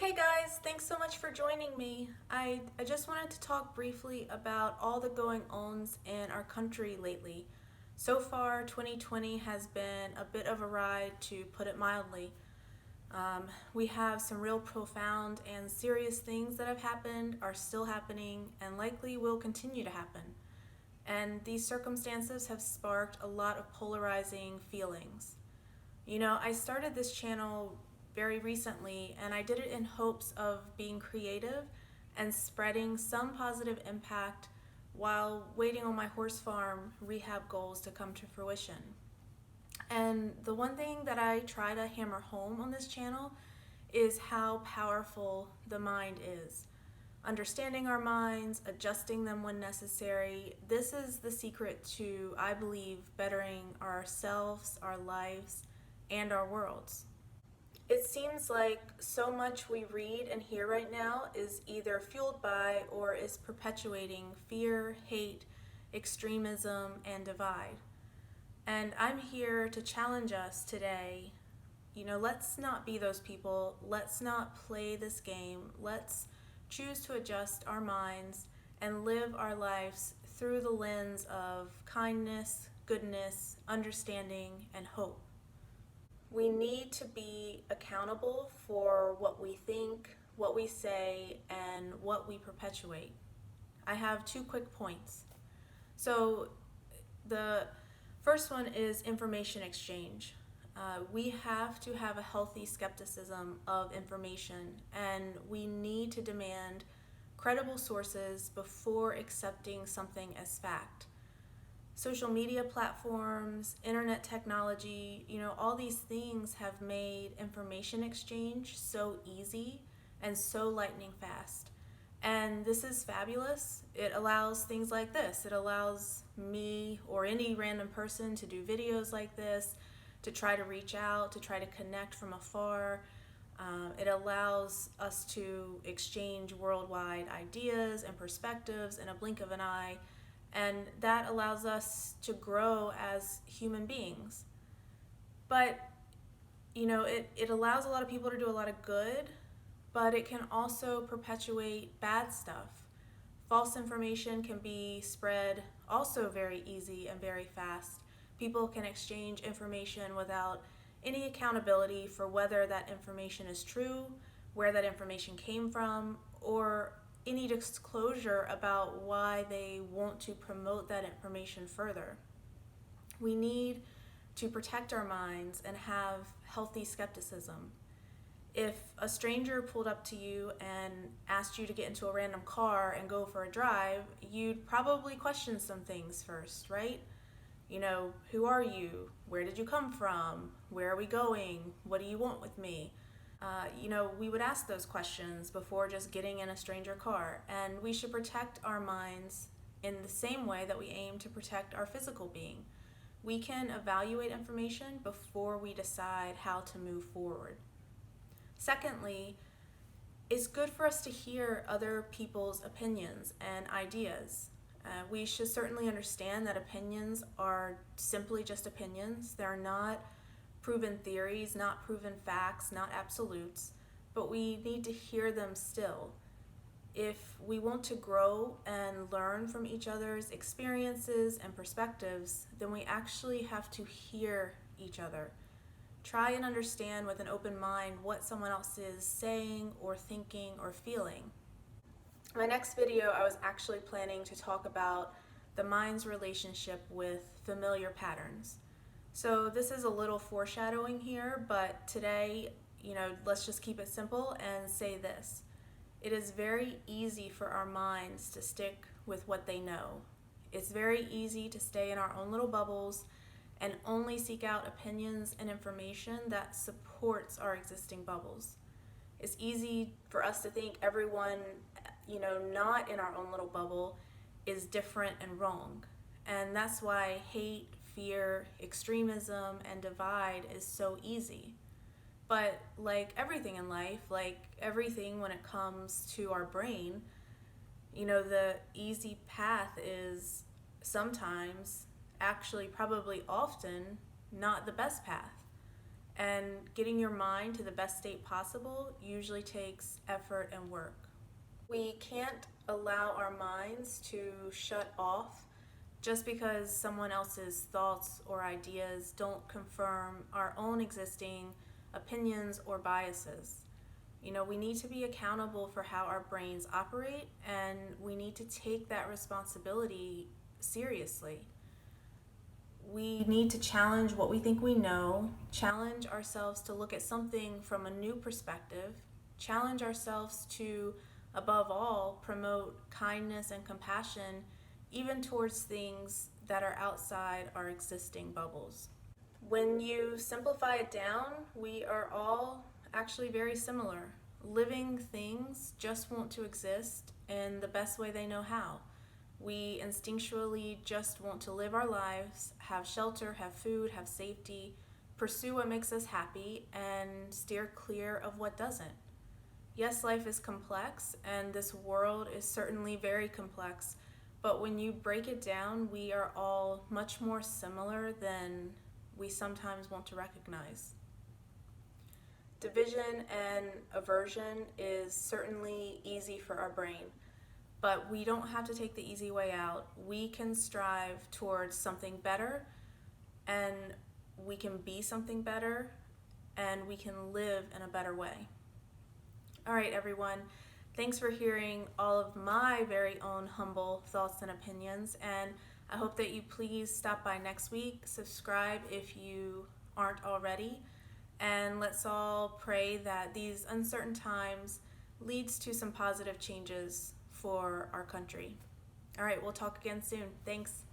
Hey guys, thanks so much for joining me. I just wanted to talk briefly about all the going-ons in our country lately. So far, 2020 has been a bit of a ride, to put it mildly. We have some real profound and serious things that have happened, are still happening, and likely will continue to happen. And these circumstances have sparked a lot of polarizing feelings. I started this channel very recently, and I did it in hopes of being creative and spreading some positive impact while waiting on my horse farm rehab goals to come to fruition. And the one thing that I try to hammer home on this channel is how powerful the mind is. Understanding our minds, adjusting them when necessary, this is the secret to, I believe, bettering ourselves, our lives, and our worlds. It seems like so much we read and hear right now is either fueled by or is perpetuating fear, hate, extremism, and divide. And I'm here to challenge us today. Let's not be those people. Let's not play this game. Let's choose to adjust our minds and live our lives through the lens of kindness, goodness, understanding, and hope. We need to be accountable for what we think, what we say, and what we perpetuate. I have two quick points. So, the first one is information exchange. We have to have a healthy skepticism of information, and we need to demand credible sources before accepting something as fact. Social media platforms, internet technology, all these things have made information exchange so easy and so lightning fast. And this is fabulous. It allows things like this. It allows me or any random person to do videos like this, to try to reach out, to try to connect from afar. It allows us to exchange worldwide ideas and perspectives in a blink of an eye. And that allows us to grow as human beings. But, it allows a lot of people to do a lot of good, but it can also perpetuate bad stuff. False information can be spread also very easy and very fast. People can exchange information without any accountability for whether that information is true, where that information came from, or any disclosure about why they want to promote that information further. We need to protect our minds and have healthy skepticism. If a stranger pulled up to you and asked you to get into a random car and go for a drive, you'd probably question some things first, right? Who are you? Where did you come from? Where are we going? What do you want with me? We would ask those questions before just getting in a stranger car, and we should protect our minds in the same way that we aim to protect our physical being. We can evaluate information before we decide how to move forward. Secondly, it's good for us to hear other people's opinions and ideas. We should certainly understand that opinions are simply just opinions. They're not proven theories, not proven facts, not absolutes, but we need to hear them still. If we want to grow and learn from each other's experiences and perspectives, then we actually have to hear each other. Try and understand with an open mind what someone else is saying or thinking or feeling. My next video, I was actually planning to talk about the mind's relationship with familiar patterns. So this is a little foreshadowing here, but today, let's just keep it simple and say this. It is very easy for our minds to stick with what they know. It's very easy to stay in our own little bubbles and only seek out opinions and information that supports our existing bubbles. It's easy for us to think everyone, not in our own little bubble is different and wrong. And that's why hate, fear, extremism, and divide is so easy. But like everything in life, like everything when it comes to our brain, the easy path is sometimes, actually probably often, not the best path. And getting your mind to the best state possible usually takes effort and work. We can't allow our minds to shut off just because someone else's thoughts or ideas don't confirm our own existing opinions or biases. We need to be accountable for how our brains operate, and we need to take that responsibility seriously. We need to challenge what we think we know, challenge ourselves to look at something from a new perspective, challenge ourselves to, above all, promote kindness and compassion, even towards things that are outside our existing bubbles. When you simplify it down, we are all actually very similar. Living things just want to exist in the best way they know how. We instinctually just want to live our lives, have shelter, have food, have safety, pursue what makes us happy, and steer clear of what doesn't. Yes, life is complex, and this world is certainly very complex, but when you break it down, we are all much more similar than we sometimes want to recognize. Division and aversion is certainly easy for our brain, but we don't have to take the easy way out. We can strive towards something better, and we can be something better, and we can live in a better way. All right, everyone. Thanks for hearing all of my very own humble thoughts and opinions, and I hope that you please stop by next week, subscribe if you aren't already, and let's all pray that these uncertain times leads to some positive changes for our country. All right, we'll talk again soon. Thanks.